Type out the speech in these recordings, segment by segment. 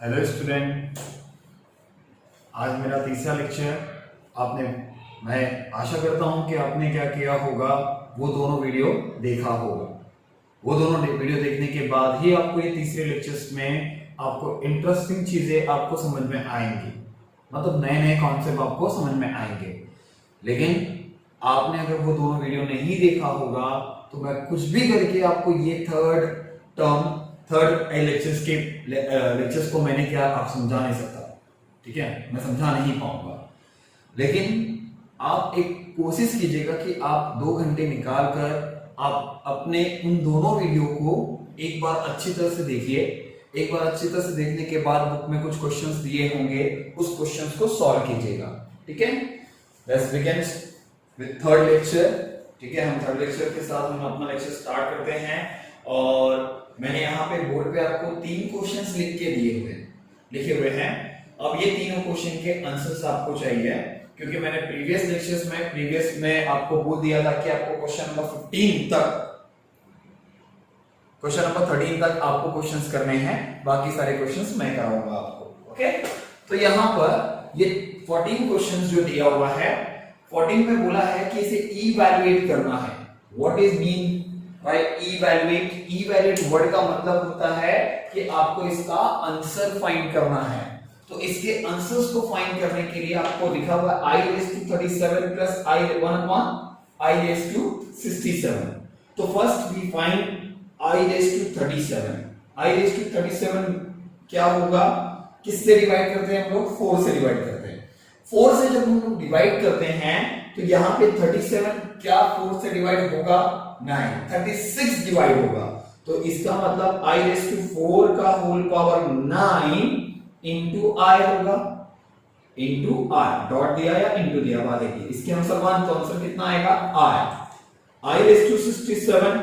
Hello student, आज मेरा तीसरा लेक्चर। मैं आशा करता हूं कि आपने क्या किया होगा, वो दोनों वीडियो देखा होगा। वो दोनों वीडियो देखने के बाद ही आपको ये तीसरे लेक्चर्स में आपको इंटरेस्टिंग चीजें आपको समझ में आएंगी, मतलब नए नए कॉन्सेप्ट आपको समझ में आएंगे। लेकिन आपने अगर वो दोनों वीडियो नहीं देखा होगा तो मैं कुछ भी करके आपको ये थर्ड लेक्चर्स को मैंने क्या आप समझा नहीं सकता, ठीक है, मैं समझा नहीं पाऊंगा। लेकिन आप एक कोशिश कीजिएगा कि आप 2 घंटे निकाल कर आप अपने उन दोनों वीडियो को एक बार अच्छी तरह से देखिए। एक बार अच्छी तरह से देखने के बाद बुक में कुछ क्वेश्चंस दिए होंगे, उस क्वेश्चंस को सॉल्व कीजिएगा, ठीक है। Let's begin with third lecture, ठीक है। हम थर्ड लेक्चर के साथ हम अपना लेक्चर स्टार्ट करते हैं। और मैंने यहाँ पे बोर्ड पे आपको 3 क्वेश्चंस लिखे हुए हैं। अब ये तीनों क्वेश्चन के आंसर्स आपको चाहिए, क्योंकि मैंने प्रीवियस में आपको बोल दिया था कि आपको क्वेश्चन नंबर 13 तक आपको क्वेश्चंस करने हैं, बाकी सारे क्वेश्चंस मैं कराऊंगा आपको, ओके। तो यहाँ पर ये 14 क्वेश्चंस जो दिया हुआ है, 14 में बोला है कि इसे इवैल्यूएट करना है। What is mean by evaluate? Evaluate word का मतलब होता है कि आपको इसका आंसर फाइंड करना है। तो इसके आंसर्स को फाइंड करने के लिए आपको लिखा हुआ है i raised to 37 plus i1 upon i raised to 67। तो first we find i raised to 37। i raised to 37 क्या होगा? किससे डिवाइड करते हैं हम लोग? 4 से डिवाइड करते हैं। 4 से जब हम लोग डिवाइड करते हैं तो यहाँ पे 37 क्या 4 से डिवाइड होगा? नहीं, 36 डिवाइड होगा। तो इसका मतलब i raised to 4 का होल पावर 9 इंटू आई होगा, इंटू आई। डॉट दिया या इंटू दिया, बात देखिए। इसके आंसर 1, तो आंसर कितना आएगा? आई रेज टू 67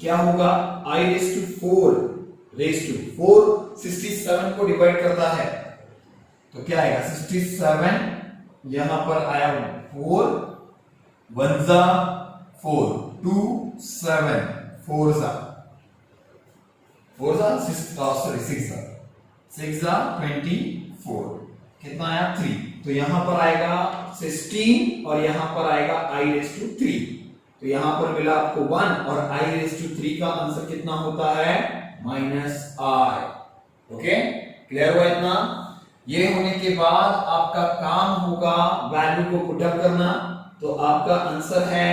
क्या होगा? आई रेज टू 4 67 को डिवाइड करता है तो क्या आएगा? 67 यहां पर आया 4 1 जा 4 2 7 4 जा 6 जा 24 कितना आया? 3। तो यहां पर आएगा 16 और यहां पर आएगा i रेज टू 3। तो यहां पर मिला आपको 1 और i रेज टू 3 का आंसर कितना होता है? -i। ओके, क्लियर हुआ इतना? ये होने के बाद आपका काम होगा वैल्यू को पुट अप करना। तो आपका आंसर है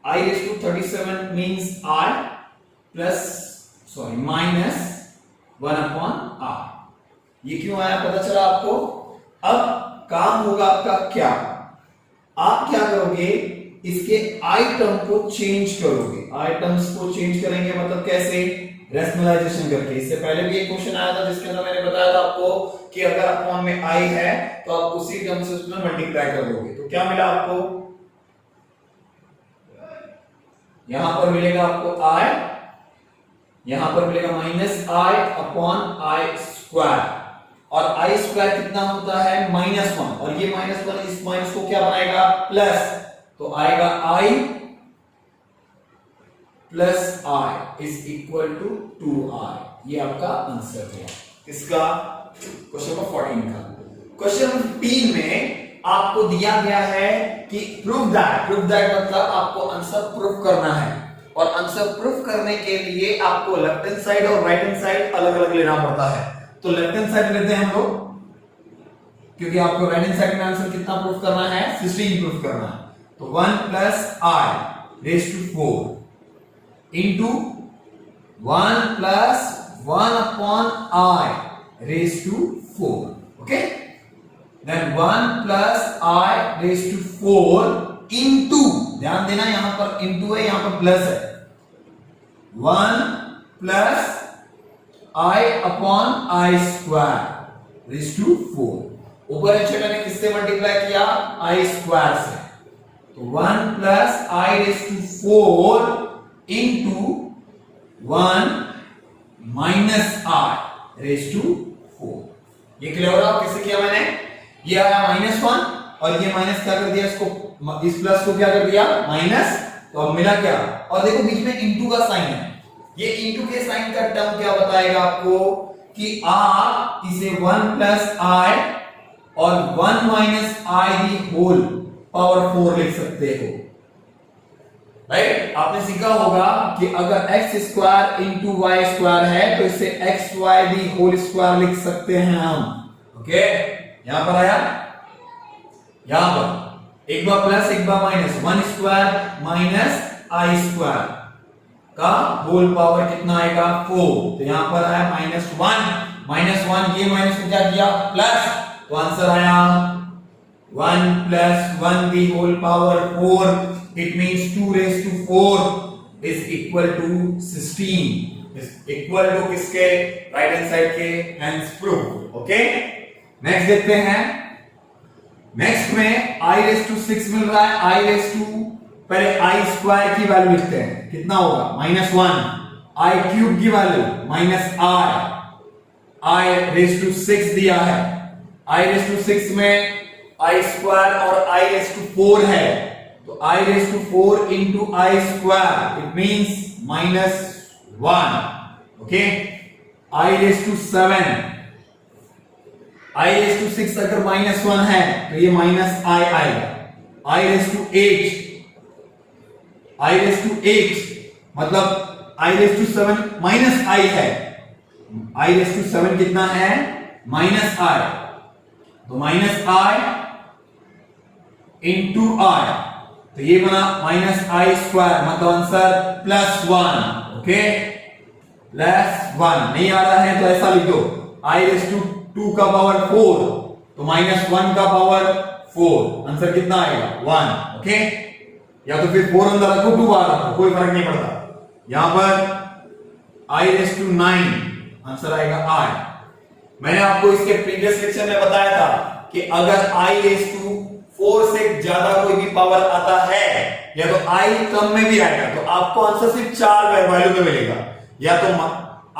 i raise to 37 means i plus minus 1 upon r। ये क्यों आया पता चला आपको? अब काम होगा आपका क्या? आप क्या करोगे? इसके आइटम को चेंज करोगे। आइटम्स को चेंज करेंगे मतलब कैसे? रैशनलाइजेशन करके। इससे पहले भी एक क्वेश्चन आया था जिसके अंदर मैंने बताया था आपको कि अगर अपॉन में i है तो आप उसी टर्म से उसमें मल्टीप्लाई कर दोगे। तो क्या मिला आपको? यहां पर मिलेगा आपको i, यहां पर मिलेगा -i अपॉन i स्क्वायर। और i स्क्वायर कितना होता है? -1। और ये -1 इस माइनस को क्या बनाएगा? प्लस। तो आएगा i plus i is equal to 2i। ये आपका आंसर है किसका? क्वेश्चन नंबर 14 का। क्वेश्चन नंबर 15 में आपको दिया गया है कि प्रूव दैट मतलब आपको आंसर प्रूफ करना है। और आंसर प्रूफ करने के लिए आपको लेफ्ट हैंड साइड और राइट हैंड साइड अलग अलग लेना पड़ता है। तो लेफ्ट हैंड साइड लेते हैं हम लोग, क्योंकि आपको राइट हैंड साइड में आंसर कितना प्रूफ करना है? 16 प्रूफ करना है। तो 1 plus i raise to 4 into 1 plus 1 upon i raise to 4। Okay, then 1 plus i raise to 4 into, ध्यान देना यहां पर इंटू है, यहां पर प्लस है। 1 plus i upon i square raise to 4। ऊपर नीचे मैंने किससे मल्टीप्लाई किया? i स्क्वायर से। तो 1 plus i raise to 4 into 1 minus i raise to 4। ये क्लियर हो रहा? किससे किया मैंने? ये आया -1 और ये माइनस क्या कर दिया? इसको, इस प्लस को क्या कर दिया? माइनस। तो अब मिला क्या? और देखो बीच में इंटू का साइन है, ये इंटू के साइन का टर्म क्या बताएगा आपको कि आप इसे 1 प्लस आई और 1 minus i the whole power 4 लिख सकते हो, राइट। आपने सीखा होगा कि अगर x square into y square है तो इसे x y the whole square लिख सकते हैं हम, ओके। यहां पर आया, यहां पर एक बार प्लस एक बार minus, 1 square minus i square का होल पावर कितना आएगा 4। तो यहां पर आया -1 ये माइनस को क्या किया प्लस, तो आंसर आया 1 plus 1 the whole power 4। It means 2 raise to 4 is equal to 16, is equal to किसके, राइट हैंड साइड के, हेंस प्रूफ, ओके। नेक्स्ट देखते हैं। नेक्स्ट में i रेज़ टू 6 मिल रहा है, i रेज़ टू, पहले i स्क्वायर की वैल्यू लिखते हैं, कितना होगा -1, i क्यूब की वैल्यू -i रेज़ टू 6 दिया है, i रेज़ टू 6 में i स्क्वायर और i रेज़ टू 4 है, तो i raise to 4 into i square it means -1, okay. i raise to 7, i raise to 6 अगर -1 है तो ये -i आएगा, i raise to 8, i raise to 8 मतलब i raise to 7 minus i है, i रेज़ टू 7 कितना है -i, तो -i इंटू i, तो ये बना -i स्क्वायर मतलब आंसर +1, ओके। +1 नहीं आ रहा है तो ऐसा लिख दो, i रेज़ टू 2 का पावर 4 तो -1 का पावर 4, आंसर कितना आएगा 1, ओके। या तो फिर 4 अंदर रखो 2 बाहर रखो, कोई फर्क नहीं पड़ता। यहां पर i रेज़ टू 9 आंसर आएगा i। मैंने आपको इसके प्रीवियस लेक्चर में बताया था कि अगर i रेज़ टू 4 से ज्यादा कोई भी पावर आता है या तो i कम में भी आएगा तो आपको आंसर सिर्फ 4 वैल्यू में मिलेगा, या तो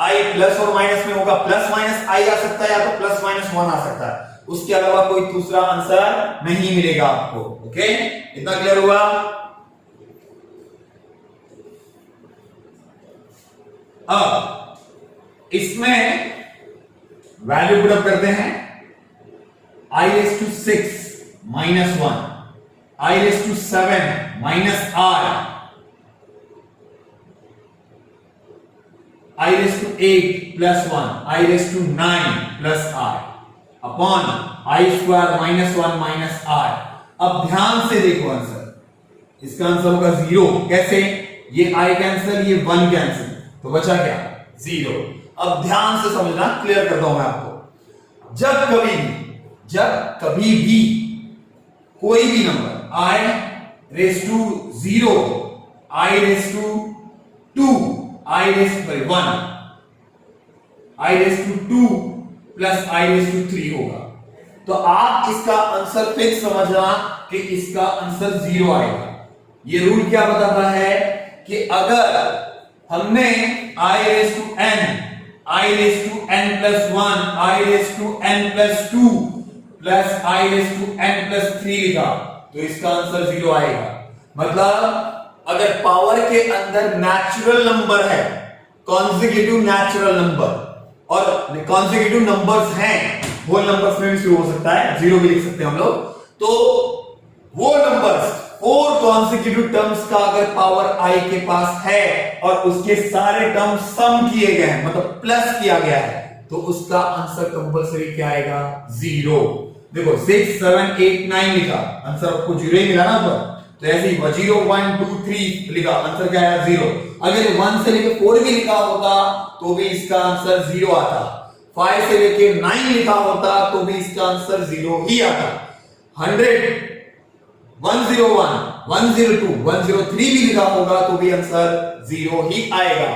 i प्लस और माइनस में होगा, प्लस माइनस i आ सकता है या तो प्लस माइनस 1 आ सकता है, उसके अलावा कोई दूसरा आंसर नहीं मिलेगा आपको, ओके। इतना क्लियर हुआ। अब इसमें वैल्यू पुट अप करते हैं, i raise to 6 -1, i raise to 7 -i, i raise to 8 +1, i raise to 9 +i upon i square -1 -i। अब ध्यान से देखो आंसर, इसका आंसर होगा 0, कैसे, ये i कैंसिल, ये 1 कैंसिल, तो बचा क्या 0। अब ध्यान से समझना, क्लियर करता हूं मैं आपको। जब कभी भी कोई भी number i raise to 0, i raise to 2, i raise to 1, i raise to 2 plus i raise to 3 होगा, तो आप इसका आंसर फिक्स समझना कि इसका आंसर 0 आएगा। ये रूल क्या बताता है कि अगर हमने i raise to n, i raise to n plus 1, i raise to n plus 2 plus i raise to n plus 3 लिखा तो इसका आंसर 0 आएगा। मतलब अगर पावर के अंदर नेचुरल नंबर है, कॉन्सेक्यूटिव नेचुरल नंबर, और कॉन्सेक्यूटिव नंबर्स हैं, होल नंबर्स में भी शुरू हो सकता है, 0 भी लिख सकते हैं हम लोग, तो वो नंबर्स 4 कॉन्सेक्यूटिव टर्म्स का अगर पावर i के पास है और उसके सारे टर्म्स सम किए गए हैं मतलब प्लस किया गया है, तो उसका आंसर कंपलसरी क्या आएगा 0। देखो 6 7 8 9 लिखा, आंसर आपको 0 ही मिला ना ऊपर, तो ऐसे ही 0 1 2 3 लिखा, आंसर क्या आया 0। अगर 1 से लेके 4 भी लिखा होता तो भी इसका आंसर 0 आता, 5 से लेके 9 लिखा होता तो भी इसका आंसर 0 ही आता, 100 101 102 103 भी लिखा होगा तो भी आंसर 0 ही आएगा।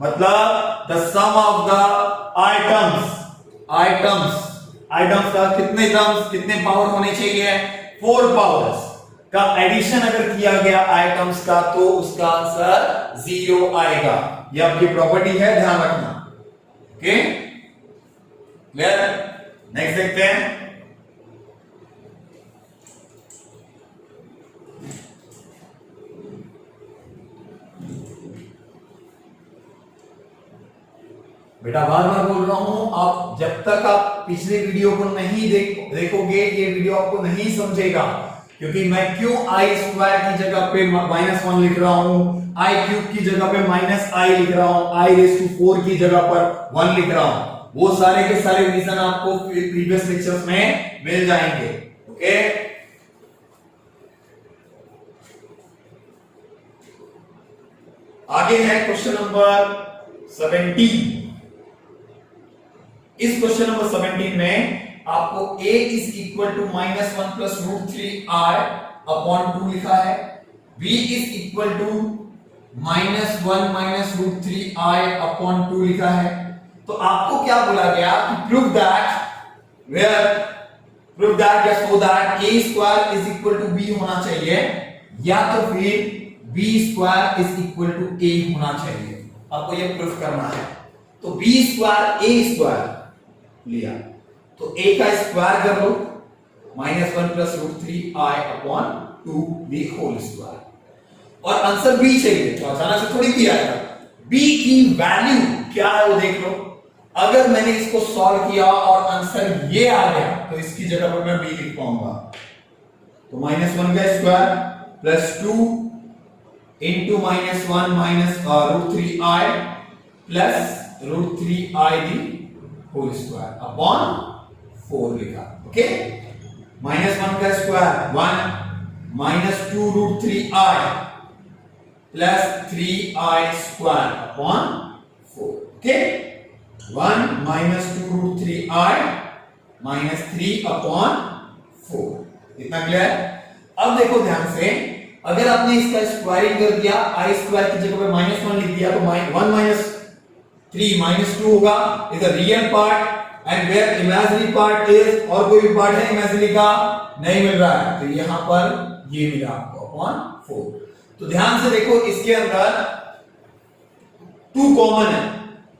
मतलब the sum of the items का कितने पावर होने चाहिए, 4 पावर्स का एडिशन अगर किया गया आइटम्स का तो उसका आंसर 0 आएगा। ये आपकी प्रॉपर्टी है, ध्यान रखना, ओके क्लियर। नेक्स्ट देखते हैं। बेटा बार बार बोल रहा हूं, आप जब तक आप पिछले वीडियो को नहीं देखोगे ये वीडियो आपको नहीं समझेगा, क्योंकि मैं क्यों आई स्क्वायर की जगह पे -1 लिख रहा हूं, आई क्यूब की जगह पे -i लिख रहा हूं, आई रेज़ टू 4 की जगह पर 1 लिख रहा हूं, वो सारे के सारे रीजन आपको प्रीवियस लेक्चर्स में मिल जाएंगे। ओके, आगे है क्वेश्चन नंबर 17। इस क्वेश्चन नंबर 17 में आपको a is equal to -1 plus √3i upon 2 लिखा है, b is equal to -1 minus √3i upon 2 लिखा है। तो आपको क्या बोला गया कि प्रूव दैट या show that a square is equal to b होना चाहिए, या तो फिर b square is equal to a होना चाहिए। आपको यह प्रूव करना है। तो b स्क्वायर a स्क्वायर लिया तो a का स्क्वायर कर लो, -1 plus √3i upon 2 the whole square, और आंसर b चाहिए, तो अचानक से थोड़ी भी आएगा। b की वैल्यू क्या है वो देख लो। अगर मैंने इसको सॉल्व किया और आंसर ये आ गया तो इसकी जगह पर मैं b लिख पाऊंगा। तो -1 का square plus 2 into -1 minus √3i plus √3i the whole square upon 4 लिखा। ओके, -1 का square 1 minus 2 √3i plus 3i square upon 4। Okay, 1 minus 2 √3i minus 3 upon 4। इतना क्लियर? अब देखो ध्यान से, अगर आपने इसका स्क्वायरिंग कर दिया, i स्क्वायर की जगह पे -1 लिख दिया, तो 1 माइनस 3 -2 होगा, is a real part and where imaginary part is, और कोई भी पार्ट है इमेजिनरी का नहीं मिल रहा है, तो यहां पर ये मिला आपको अपॉन 4। तो ध्यान से देखो, इसके अंदर 2 कॉमन है,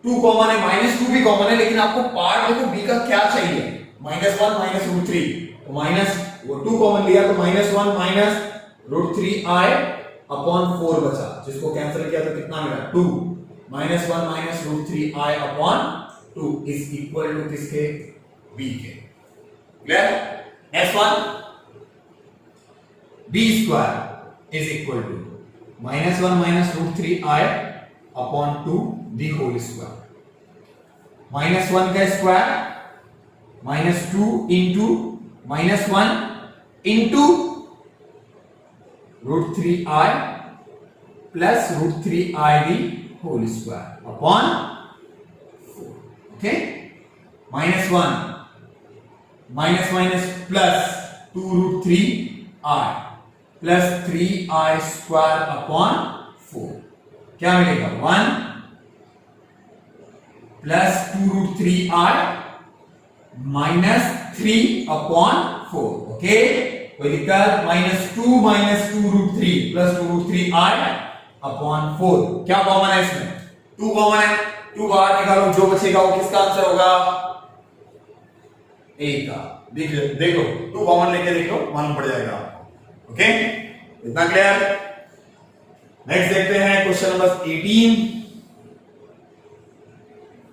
-2 भी कॉमन है, लेकिन आपको पार्ट देखो b का क्या चाहिए, -1 माइनस √3, तो माइनस वो 2 कॉमन लिया तो -1 माइनस √3i अपॉन 4 बचा, जिसको कैंसिल किया तो कितना मिला 2, -1 minus √3i upon 2 is equal to किसके, b के। Clear? Next one, b square is equal to -1 minus √3i upon 2 the whole square, -1 का square -2 into -1 into √3i plus √3i the whole square upon 4। Okay, -1 minus minus plus 2 √3i plus 3i square upon 4, क्या मिलेगा 1 plus 2 √3i minus 3 upon 4। Okay, कोई दिक्कत? -2 minus 2 √3 plus 2 √3i upon 4, क्या common है इसमें? 2 common है, 2 बाहर निकालो, जो बचेगा वो किसका आंसर होगा, a का। देख लो 2 कॉमन लेके देख लो, मालूम पड़ जाएगा आपको। ओके, इतना क्लियर? नेक्स्ट देखते हैं क्वेश्चन नंबर 18।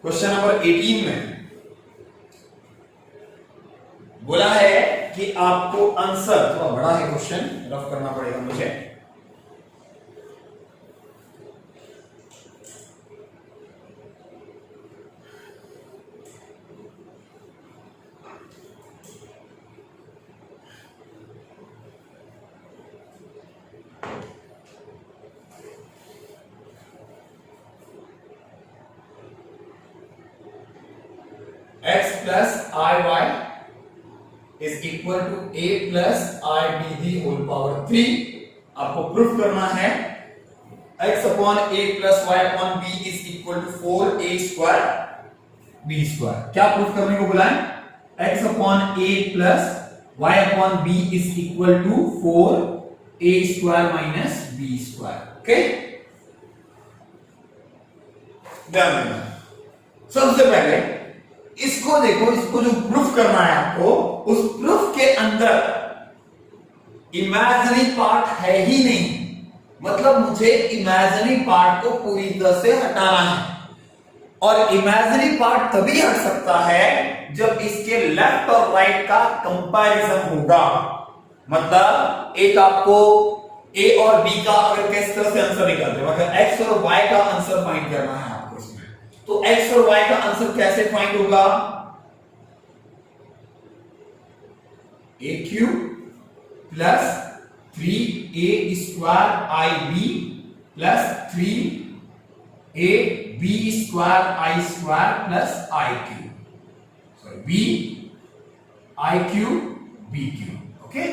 क्वेश्चन नंबर 18 में बोला है कि आपको आंसर, थोड़ा बड़ा है क्वेश्चन, रफ करना पड़ेगा मुझे। x plus iy is equal to a plus ib the whole power 3। आपको प्रूफ करना है x upon a plus y upon b is equal to 4a square b square। क्या प्रूफ करने को बोला है? x upon a plus y upon b is equal to 4a square minus b square। Okay, ध्यान देना। सबसे पहले इसको देखो, इसको जो प्रूफ करना है आपको, उस प्रूफ के अंदर इमेजिनरी पार्ट है ही नहीं, मतलब मुझे इमेजिनरी पार्ट को पूरी तरह से हटाना है। और इमेजिनरी पार्ट तभी हट सकता है जब इसके लेफ्ट और राइट का कंपैरिजन होगा। मतलब एक आपको ए और बी का अगर किस तरह से आंसर निकालते हैं, अगर एक्स और वाई का आंसर फाइंड करना है आपको इसमें, तो एक्स और वाई का आंसर कैसे फाइंड होगा? A cube plus 3a square I B plus 3a B square I square plus I cube, sorry B I cube B cube. Okay,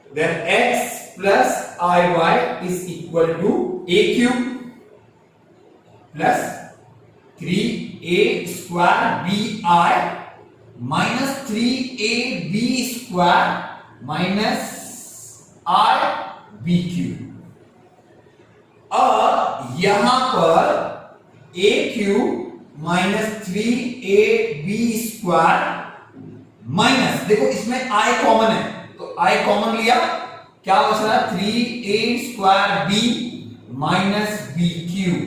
then x plus iy is equal to a cube plus 3a square bi minus 3ab square minus i b cube। अब यहां पर a cube minus 3ab square minus, देखो इसमें i common है तो i common लिया, क्या बच रहा है 3a square b minus b cube,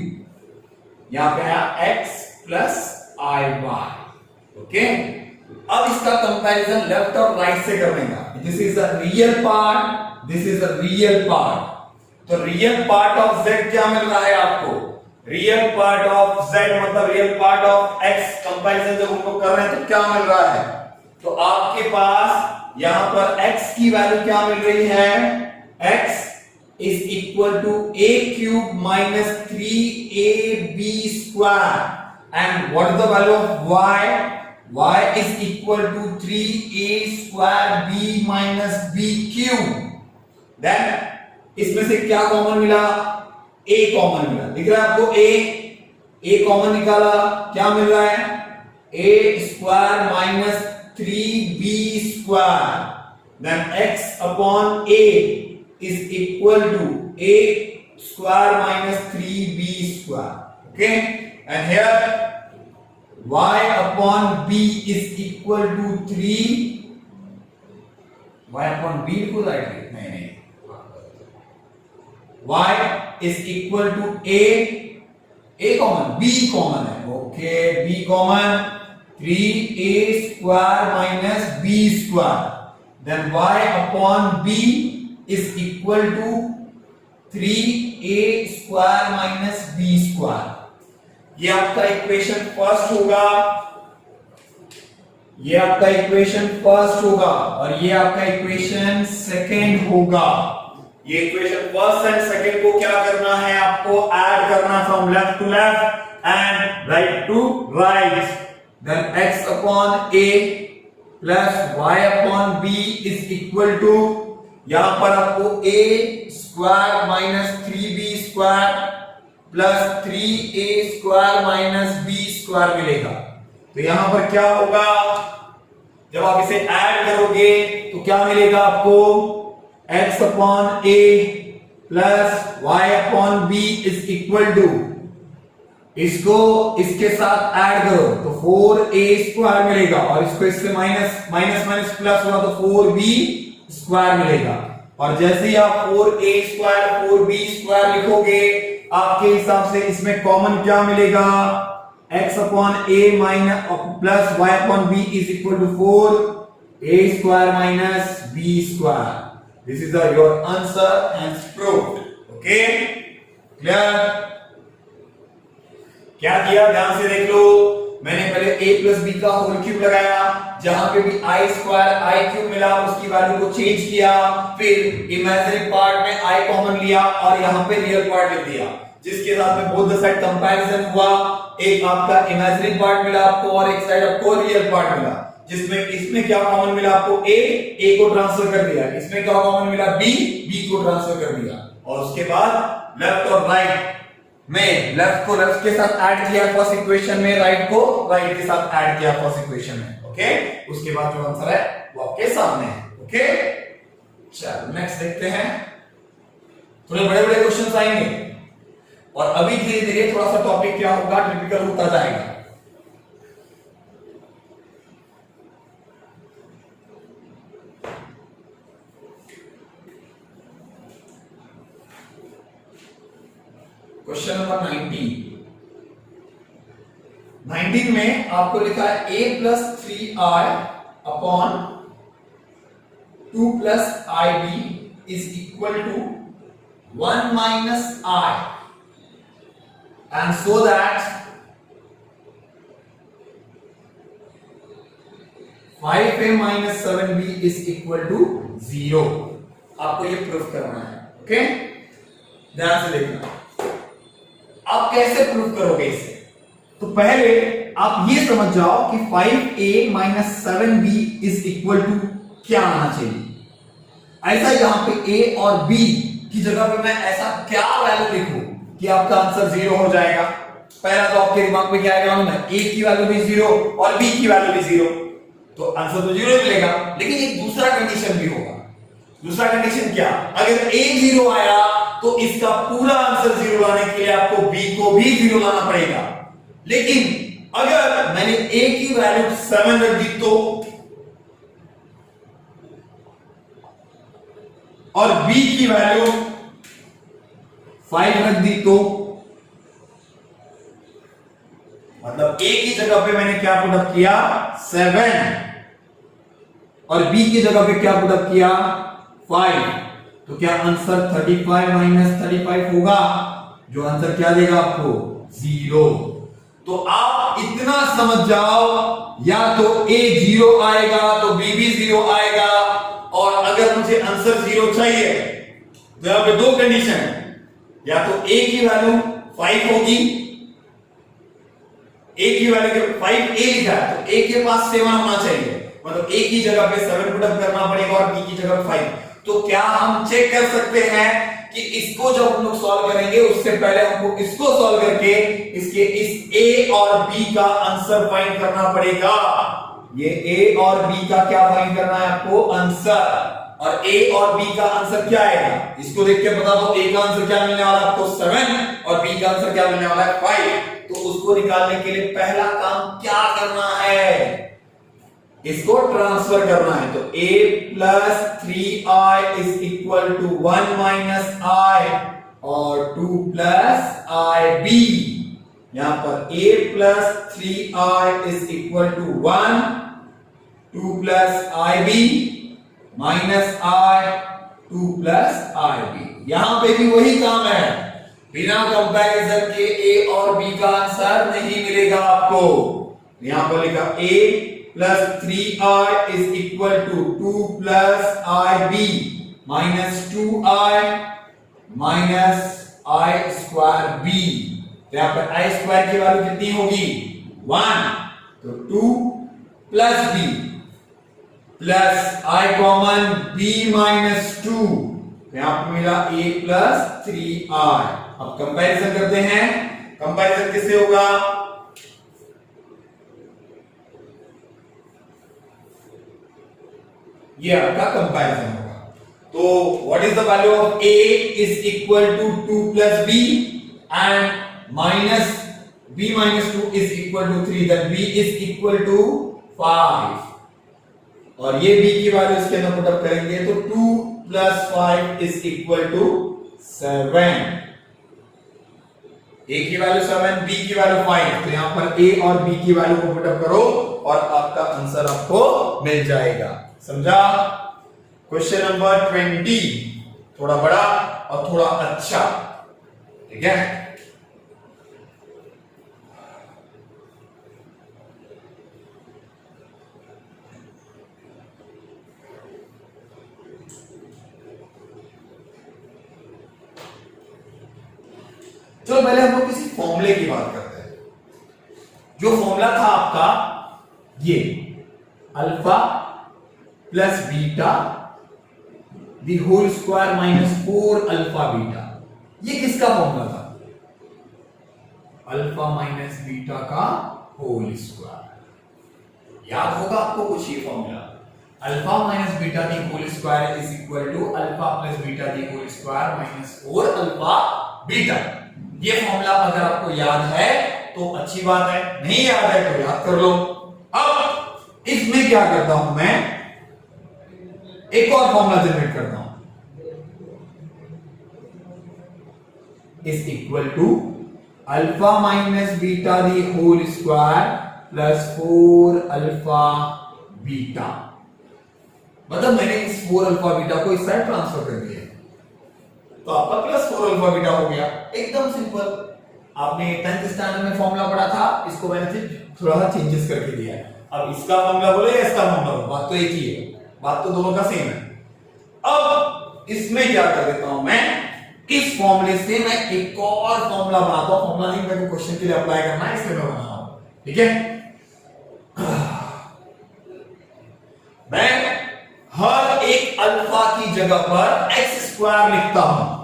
यहां पे आया x plus i y। Okay, अब इसका कंपैरिजन लेफ्ट और राइट से करने का, this is the real part, this is the real part. तो रियल पार्ट ऑफ z क्या मिल रहा है आपको? रियल पार्ट ऑफ z मतलब real part of x, comparison जब उनको कर रहे हैं तो क्या मिल रहा है? तो आपके पास यहां पर x की वैल्यू क्या मिल रही है? x is equal to a cube minus 3ab square, and what is the value of y? y is equal to 3a square b minus b cube। then इसमें से क्या कॉमन मिला? a कॉमन मिला, दिख रहा है आपको? a कॉमन निकाला, क्या मिल रहा है? a square minus 3b square, then x upon a is equal to a square minus 3b square। okay, and here y upon b is equal to 3, y upon b को right नहीं, y is equal to a common, b common है, okay b common, 3a square minus b square, then y upon b is equal to 3a square minus b square। ये आपका equation first होगा, ये आपका equation first होगा और ये आपका इक्वेशन सेकंड होगा। ये इक्वेशन फर्स्ट एंड सेकंड को क्या करना है आपको? ऐड करना, from left to left and right to right. then x upon a plus y upon b is equal to, यहां पर आपको a square minus 3b square plus 3a square minus b square मिलेगा। तो यहां पर क्या होगा? जब आप इसे ऐड करोगे तो क्या मिलेगा आपको? x upon a plus y upon b is equal to, इसको इसके साथ ऐड करो तो 4a स्क्वायर मिलेगा और इसको इससे माइनस माइनस माइनस प्लस हुआ तो 4b स्क्वायर मिलेगा। और जैसे ही आप 4a स्क्वायर 4b स्क्वायर लिखोगे आपके हिसाब से इसमें कॉमन क्या मिलेगा? x upon a minus plus y upon b is equal to 4a square minus b square. This is your answer and proved. Okay, clear? क्या किया? ध्यान से देख लो, मैंने पहले a प्लस बी का होल क्यूब लगाया, जहां पे भी i स्क्वायर आई क्यूब मिला उसकी वैल्यू को चेंज किया, फिर इमेजिनरी पार्ट में i कॉमन लिया और यहां पे रियल पार्ट लिख दिया, जिसके साथ में बोथ द साइड कंपैरिजन हुआ। एक आपका इमेजिनरी पार्ट मिला आपको और एक साइड आपको रियल पार्ट मिला, जिसमें इसमें क्या कॉमन मिला आपको? a को ट्रांसफर कर दिया, इसमें क्या कॉमन मिला? b को ट्रांसफर कर दिया और उसके बाद लेफ्ट और राइट में लेफ्ट को लेफ्ट के साथ ऐड किया फर्स्ट इक्वेशन में, राइट को राइट के साथ ऐड किया फर्स्ट इक्वेशन में। ओके, उसके बाद जो आंसर है वो आपके सामने है। ओके, चलो नेक्स्ट देखते हैं। थोड़े बड़े बड़े क्वेश्चंस आएंगे और अभी धीरे धीरे थोड़ा सा टॉपिक क्या होगा, टिपिकल होता जाएगा। क्वेश्चन नंबर 19, 19 में आपको लिखा है a plus 3i upon 2 plus ib is equal to 1 minus i and so that 5a minus 7b is equal to 0। आपको ये प्रूफ करना है। ओके, ध्यान से देखना आप कैसे प्रूफ करोगे इसे। तो पहले आप ये समझ जाओ कि 5a minus 7b is equal to क्या आना चाहिए। ऐसा यहां पे a और b की जगह पे मैं ऐसा क्या वैल्यू लिखूं कि आपका आंसर 0 हो जाएगा। पहला तो आपके दिमाग में क्या आएगा ना, a की वैल्यू भी 0 और b की वैल्यू भी 0, तो आंसर तो 0 मिलेगा। लेकिन एक दूसरा कंडीशन भी होगा। दूसरा कंडीशन क्या, अगर a 0 आया तो इसका पूरा आंसर 0 लाने के लिए आपको b को भी 0 लाना पड़ेगा। लेकिन अगर मैंने a की वैल्यू 7 रख दी तो, और b की वैल्यू 5 रख दी तो, मतलब a की जगह पे मैंने क्या पुटअप किया 7 और b की जगह पे क्या पुटअप किया 5, तो क्या आंसर 35 माइनस 35 होगा, जो आंसर क्या देगा आपको 0। तो आप इतना समझ जाओ, या तो a 0 आएगा तो b भी 0 आएगा, और अगर मुझे आंसर 0 चाहिए तो यहां पे दो कंडीशन है, या तो a की वैल्यू 5 होगी, a की वैल्यू 5a लिखा है तो a के पास 7 होना चाहिए, मतलब a की जगह पे 7 पुट अप करना पड़ेगा और b की जगह 5। तो क्या हम चेक कर सकते हैं कि इसको जब हम लोग सॉल्व करेंगे उससे पहले हमको इसको सॉल्व करके इसके इस a और b का आंसर फाइंड करना पड़ेगा। ये a और b का क्या फाइंड करना है आपको आंसर, और a और b का आंसर क्या आएगा इसको देख के बता दो। a का आंसर क्या मिलने वाला है आपको 7 और b का आंसर क्या मिलने वाला है 5। तो उसको निकालने के लिए पहला काम क्या करना है, इसको ट्रांसफर करना है। तो a plus 3i is equal to 1 minus i और 2 प्लस ib। यहां पर a plus 3i is equal to 1, 2 plus ib minus i, 2 plus ib। यहां पे भी वही काम है, बिना कंपैरिजन के a और b का आंसर नहीं मिलेगा आपको। यहां पर लिखा a plus 3i is equal to 2 plus ib minus 2i minus i square b। तो यहां पर i स्क्वायर की वैल्यू कितनी होगी 1, तो 2 plus b plus i common b minus 2, यहां पर मिला a प्लस 3i। अब कंपैरिजन करते हैं, कंपैरिजन किससे होगा, ये आपका कंपैरिजन होगा। तो what is the value of a is equal to 2 plus b and minus b minus 2 is equal to 3, then b is equal to 5, और ये b की वैल्यू इसके अंदर पुट अप करेंगे तो 2 plus 5 is equal to 7। a की value 7, b की value 5, तो यहां पर a और b की वैल्यू को पुट अप करो और आपका आंसर आपको मिल जाएगा। समझा? क्वेश्चन नंबर 20 थोड़ा बड़ा और थोड़ा अच्छा, ठीक है। चलो पहले हम लोग किसी फॉर्मूले की बात करते हैं। जो फॉर्मूला था आपका ये alpha plus beta the whole square minus 4 alpha beta, ये किसका फॉर्मूला था, अल्फा माइनस बीटा का होल स्क्वायर। याद होगा आपको कुछ ये formula, alpha minus beta the whole square is equal to alpha plus beta the whole square minus 4 alpha beta. ये फॉर्मूला अगर आपको याद है तो अच्छी बात है, नहीं याद है तो याद कर लो। अब इसमें क्या करता हूं मैं, एक और फॉर्मूला जनरेट करता हूं, is equal to alpha minus beta the whole square plus 4 alpha beta. मतलब मैंने इस 4 अल्फा बीटा को इस साइड ट्रांसफर कर दिया, तो आपका प्लस 4 अल्फा बीटा हो गया। एकदम सिंपल। आपने 10th स्टैंडर्ड में फॉर्मूला पढ़ा था, इसको मैंने थोड़ा सा चेंजेस करके दिया है। अब इसका फॉर्मूला बोले या इसका फॉर्मूला बोले, बात तो एक ही है, बात तो दोनों का सेम है। अब इसमें क्या कर देता हूं मैं, इस फॉर्मूले से मैं एक और फॉर्मूला बनाता हूं। फॉर्मूला नहीं, मेरे को क्वेश्चन के लिए अप्लाई करना है, इसलिए मैं बना रहा हूं। ठीक है, मैं हर एक अल्फा की जगह पर एक्स स्क्वायर लिखता हूं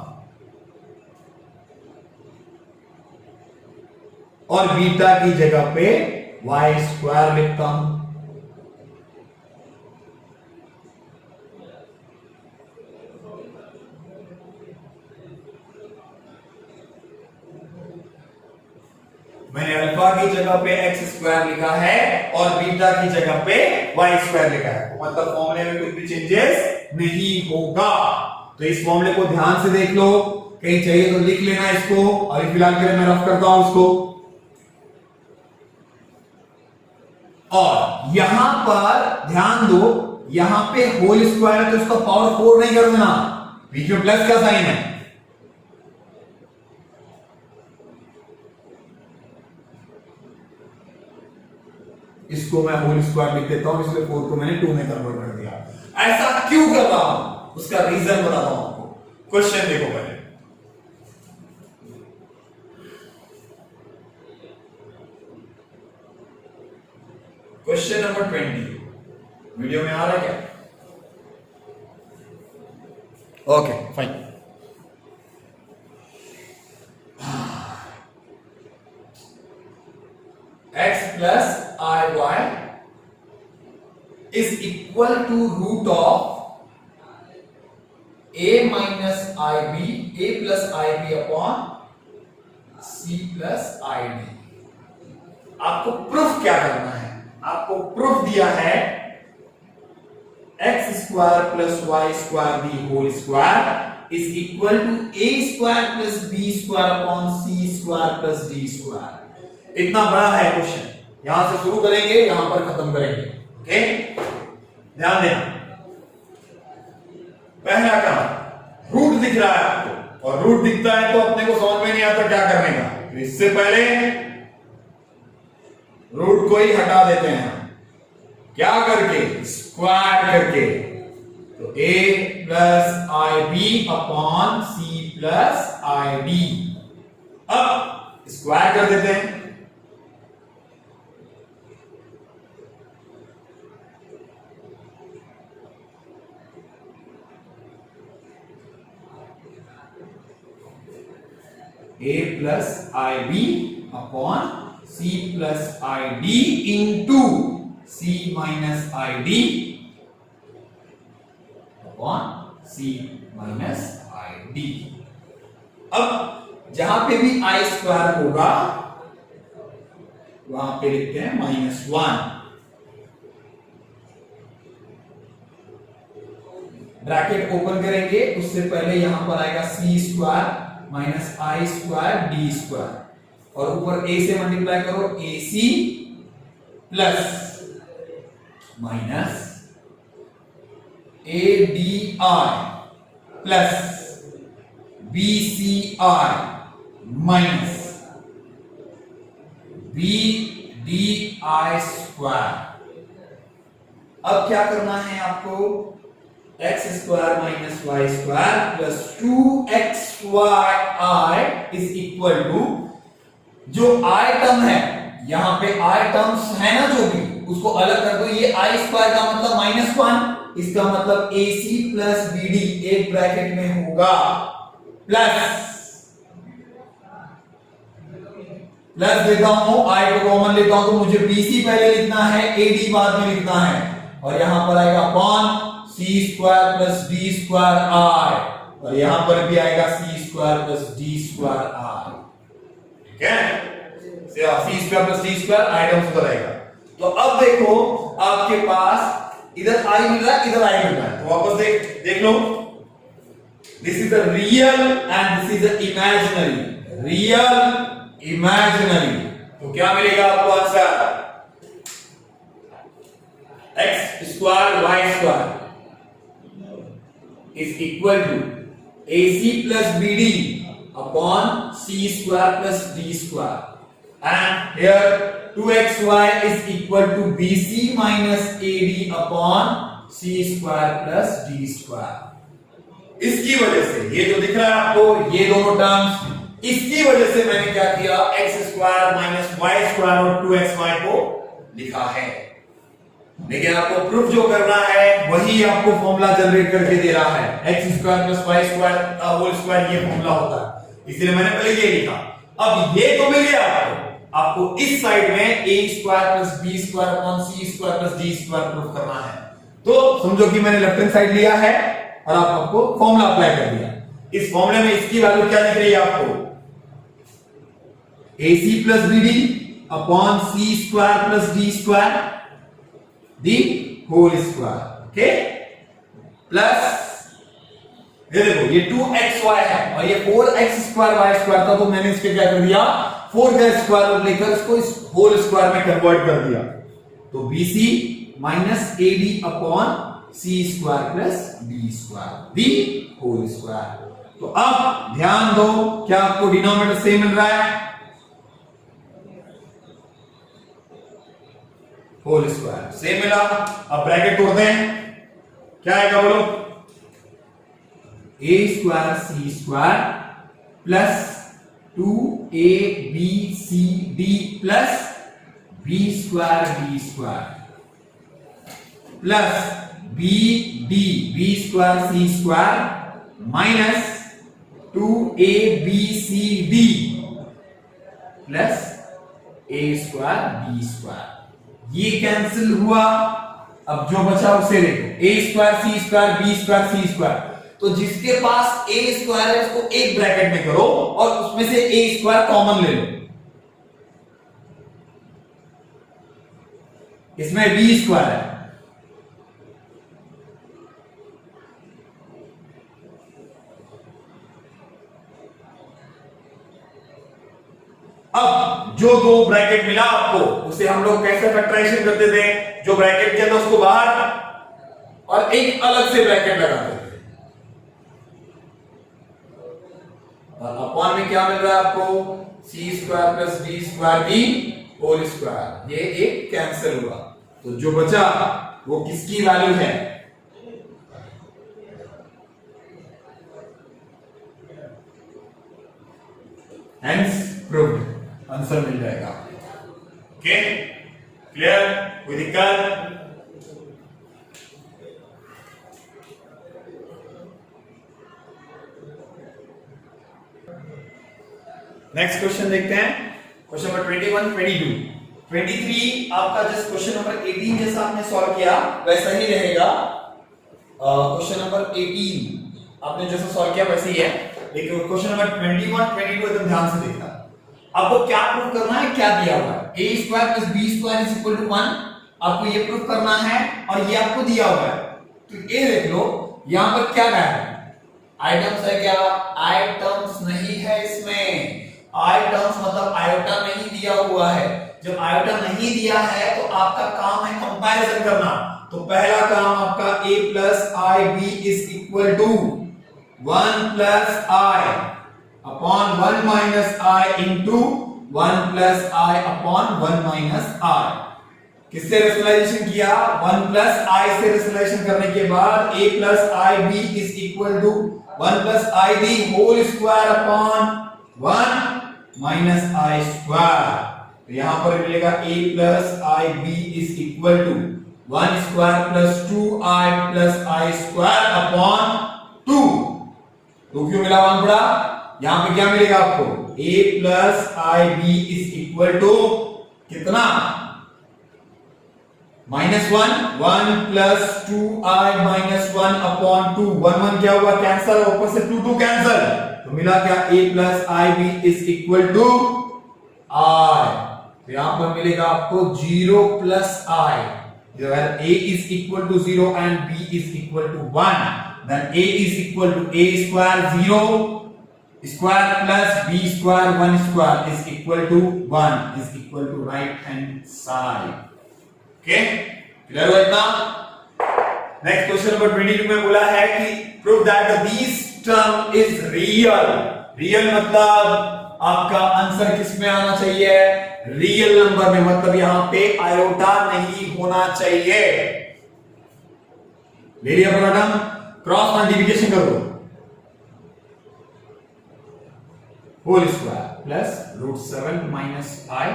और बीटा की जगह पे वाई स्क्वायर लिखता हूं। मैंने अल्फा की जगह पे एक्स स्क्वायर लिखा है और बीटा की जगह पे वाई स्क्वायर लिखा है, मतलब फॉर्मूले में कुछ भी चेंजेस नहीं होगा। तो इस फॉर्मूले को ध्यान से देख लो, कहीं चाहिए तो लिख लेना इसको। अभी फिलहाल के लिए मैं रफ करता हूं उसको। और यहां पर ध्यान दो, यहां पे होल स्क्वायर है तो उसका पावर 4 नहीं कर देना, बीच में प्लस का साइन है। इसको मैं होल स्क्वायर लिख देता हूं, इसलिए 4 को मैंने 2 में कन्वर्ट कर दिया। ऐसा क्यों कर रहा हूं, उसका रीजन बताता हूं आपको। क्वेश्चन देखो पहले, क्वेश्चन नंबर 20 वीडियो में आ रहा है क्या? Okay fine. x plus iy is equal to root of a minus ib, a plus ib upon c plus id। आपको प्रूफ क्या करना है? आपको प्रूफ दिया है x square plus y square the whole square is equal to a square plus B square upon C square plus D square. इतना बड़ा है क्वेश्चन, यहां से शुरू करेंगे, यहां पर खत्म करेंगे। ओके, ध्यान देना। पहला काम, रूट दिख रहा है आपको, और रूट दिखता है तो अपने को समझ में नहीं आता क्या करने का। तो इससे पहले रूट को ही हटा देते हैं हम, क्या करके, स्क्वायर करके। तो a plus I b upon c plus i d. अब स्क्वायर कर देते हैं, a plus I b upon c plus i d into c minus i d upon c minus i d. अब जहां पे भी i स्क्वायर होगा वहां पे लिखते हैं -1। ब्रैकेट ओपन करेंगे, उससे पहले यहां पर आएगा c square minus i square d square, और ऊपर a से मल्टीप्लाई करो, ac plus minus ADI plus BCI minus BDI square. अब क्या करना है आपको, x square minus y square plus 2xy is equal to, जो आई टर्म है यहां पे, आई टर्म्स है ना जो भी, उसको अलग कर दो। ये आई स्क्वायर का मतलब -1, इसका मतलब AC प्लस BD एक ब्रैकेट में होगा, प्लस देता हूं, आई को कॉमन लेता हूं तो मुझे BC पहले लिखना है, AD बाद में लिखना है, और यहां पर आएगा upon C square plus D square I, और यहां पर भी आएगा C square plus D square I। ठीक है, C square plus D square I terms उधर आएगा। तो अब देखो आपके पास इधर I मिल रहा है, इधर I मिल रहा है, तो वापस देख लो, this is the real and this is the imaginary. Real imaginary. तो क्या मिलेगा आपको answer? X square Y square is equal to AC plus BD upon C square plus D square, and here 2xy is equal to BC minus AD upon C square plus D square। इसकी वजह से ये जो दिख रहा है आपको, ये दोनों टर्म्स, इसकी वजह से मैंने क्या किया, x square minus y square और 2xy को लिखा है। लेकिन आपको प्रूफ जो करना है वही आपको फॉर्मूला जनरेट करके दे रहा है, x square plus y square का होल स्क्वायर, ये फॉर्मूला होता है, इसलिए मैंने पहले ये लिखा। अब ये तो मिल गया आपको इस साइड में A square plus B square upon C square plus D square proof करना है। तो समझो कि मैंने लेफ्ट हैंड साइड लिया है और आपको फॉर्मूला अप्लाई कर दिया। इस फॉर्मूले में इसकी वैल्यू क्या दिख रही है आपको, AC plus BD upon C square plus D square the whole square, okay, plus ये देखो ये 2xy है और ये 4x स्क्वायर वाई स्क्वायर था, तो मैंने इसके क्या कर दिया, 4 का स्क्वायर लेकर इसको इस होल स्क्वायर में कन्वर्ट कर दिया। तो BC minus AD upon C square plus D square the whole square. तो अब ध्यान दो, क्या आपको डिनोमिनेटर सेम मिल रहा है, होल स्क्वायर सेम मिला। अब ब्रैकेट तोड़ते हैं, क्या आएगा बोलो, a square c square plus 2abcd plus b square d square plus b square c square minus 2abcd plus a square b square. ये कैंसिल हुआ, अब जो बचा उसे देखो, a square c square b square c square. तो जिसके पास a square है उसको एक ब्रैकेट में करो और उसमें से a स्क्वायर कॉमन ले लो, इसमें b स्क्वायर है, अब जो दो ब्रैकेट मिला आपको उसे हम लोग कैसे फैक्टराइजेशन करते थे, जो ब्रैकेट के अंदर उसको बाहर और एक अलग से ब्रैकेट लगाते थे, और अपॉन में क्या मिल रहा है आपको, C square plus D square the whole square, ये एक कैंसिल हुआ। तो जो बचा वो किसकी वैल्यू है, हेंस प्रूव्ड, आंसर मिल जाएगा। ओके, क्लियर, कोई दिक्कत? नेक्स्ट क्वेश्चन देखते हैं, क्वेश्चन नंबर 21, 22, 23 आपका जस्ट क्वेश्चन नंबर 18 जैसा आपने सॉल्व किया वैसा ही रहेगा। क्वेश्चन नंबर 18 आपने जैसा सॉल्व किया वैसे ही है, लेकिन क्वेश्चन नंबर 21, 22 एकदम ध्यान से देखना। आपको क्या प्रूफ करना है, क्या दिया हुआ है, a square plus b square is equal to 1, आपको ये प्रूफ करना है और ये आपको दिया हुआ है। तो ये देख लो यहां पर क्या है, आइटम्स है क्या, आइटम्स नहीं है इसमें, आइटम्स मतलब आयोटा नहीं दिया हुआ है। जब आयोटा नहीं दिया है तो आपका काम है कंपैरिजन करना। तो पहला काम आपका a plus I B is equal to 1 plus I upon 1 minus I into 1 plus I upon 1 minus I. किससे रेशनलाइजेशन किया, 1 प्लस आई से रेशनलाइजेशन करने के बाद a plus I B is equal to 1 plus I b whole square upon 1 minus i square. तो यहां पर मिलेगा a plus I B is equal to 1 square plus 2i plus i square upon 2। तो क्यों मिला 1 बड़ा, यहां पे क्या मिलेगा आपको, a plus I B is equal to कितना, -1, 1 प्लस 2i माइनस 1 अपॉन 2, 1 1 क्या हुआ, कैंसिल, ऊपर से 2 2 कैंसिल, तो मिला क्या, a plus I B is equal to i। तो यहां पर मिलेगा आपको 0 plus i, where a is equal to 0 and b is equal to 1, then a is equal to a square 0 square plus B square 1 square is equal to 1 is equal to right hand side. Okay, clear हुआ इतना? Next question number 22 में बोला है कि prove that this term is real. Real मतलब आपका answer किस में आना चाहिए? रियल नंबर में, मतलब यहां पे आयोटा नहीं होना चाहिए। ले लिया प्रॉब्लम, क्रॉस मल्टीप्लिकेशन करो, whole square plus √7 minus I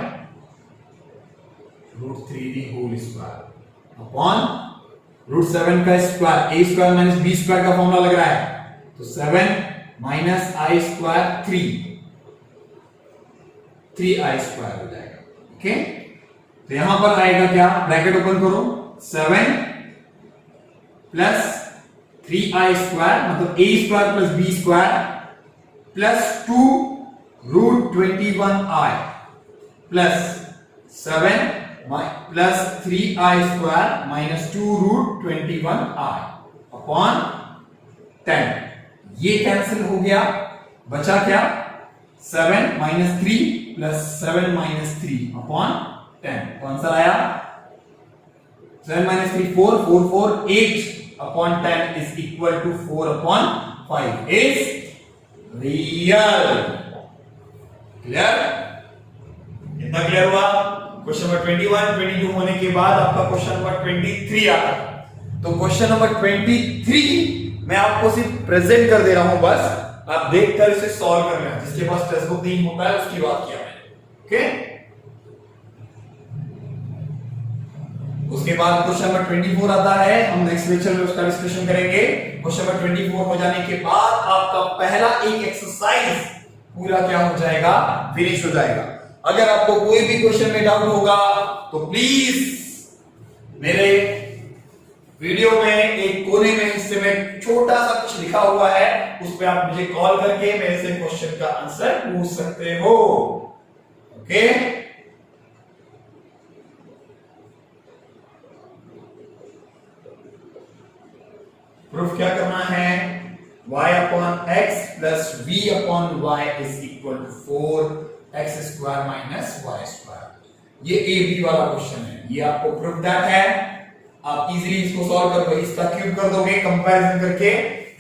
√3d whole square upon √7 का square, a square minus b square का फॉर्मूला लग रहा है, तो 7 minus I square 3i square हो जाएगा। ओके, तो यहां पर आएगा क्या, ब्रैकेट ओपन करो, 7 प्लस 3i स्क्वायर मतलब a square plus b square plus 2 √21i plus 7 plus 3i square minus 2 √21i upon 10। ये कैंसिल हो गया, बचा क्या, 7 माइनस 3 प्लस 7 माइनस 3 अपॉन 10। तो आंसर आया 7 minus 3 4 4 4 8 upon 10 is equal to 4 upon 5 is real. Clear? इतना clear हुआ? क्वेश्चन नंबर 21 22 होने के बाद आपका क्वेश्चन नंबर 23 आता है। तो क्वेश्चन नंबर 23 मैं आपको सिर्फ प्रेजेंट कर दे रहा हूं, बस आप देखकर इसे सॉल्व कर लेना। जिसके पास टेक्स्ट बुक नहीं होता है उसकी बात किया मैंने। ओके, उसके बाद क्वेश्चन नंबर 24 आता है, हम नेक्स्ट लेक्चर में उसका डिस्कशन करेंगे। क्वेश्चन नंबर 24 हो जाने के बाद आपका पहला एक एक्सरसाइज पूरा क्या हो जाएगा, फिनिश हो जाएगा। अगर आपको कोई भी क्वेश्चन में डाउट होगा तो प्लीज मेरे वीडियो में एक कोने में हिस्से में छोटा सा कुछ लिखा हुआ है, उस पे आप मुझे कॉल करके मेरे से क्वेश्चन का आंसर पूछ सकते हो। ओके, प्रूफ क्या करना है, y upon x plus v upon y is equal to 4x square minus y square. ये ए बी वाला क्वेश्चन है, ये आपको प्रूफ दैट है। आप इजीली इसको सॉल्व कर दोगे, इसका क्यूब कर दोगे कंपैरिजन करके,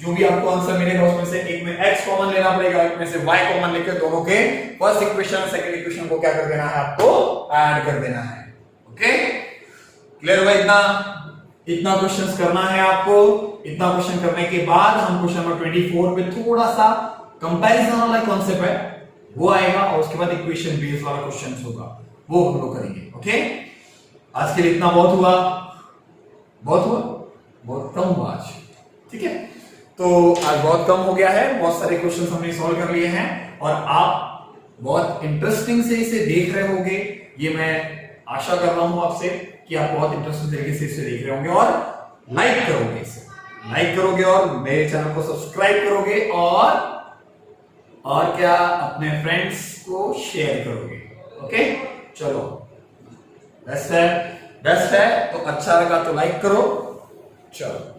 जो भी आपको आंसर मिलेगा उसमें से एक में x कॉमन लेना पड़ेगा, एक में से y कॉमन लेकर दोनों के फर्स्ट इक्वेशन सेकंड इक्वेशन को क्या कर देना है, आपको ऐड कर देना है। ओके, क्लियर हुआ? इतना क्वेश्चंस करना है आपको। इतना क्वेश्चन करने के बाद हम क्वेश्चन नंबर 24 पे थोड़ा सा कंपैरिजन वाला कॉन्सेप्ट है वो आएगा, और उसके बाद इक्वेशन बेस्ड वाला क्वेश्चंस होगा, वो हम लोग करेंगे। ओके, आज के लिए इतना बहुत हुआ, बहुत कम हुआ आज, ठीक है? तो आज बहुत कम हो गया है, बहुत सारे क्वेश्चंस हमने सॉल्व कर लिए हैं और आप बहुत इंटरेस्टिंग से इसे देख रहे होंगे, ये मैं आशा कर रहा हूं आपसे कि आप बहुत इंटरेस्टिंग तरीके से इसे देख रहे होंगे और लाइक करोगे, इसे लाइक करोगे और मेरे चैनल को सब्सक्राइब करोगे और क्या अपने फ्रेंड्स को शेयर करोगे। ओके, चलो बेस्ट है तो अच्छा लगा तो लाइक करो। चलो।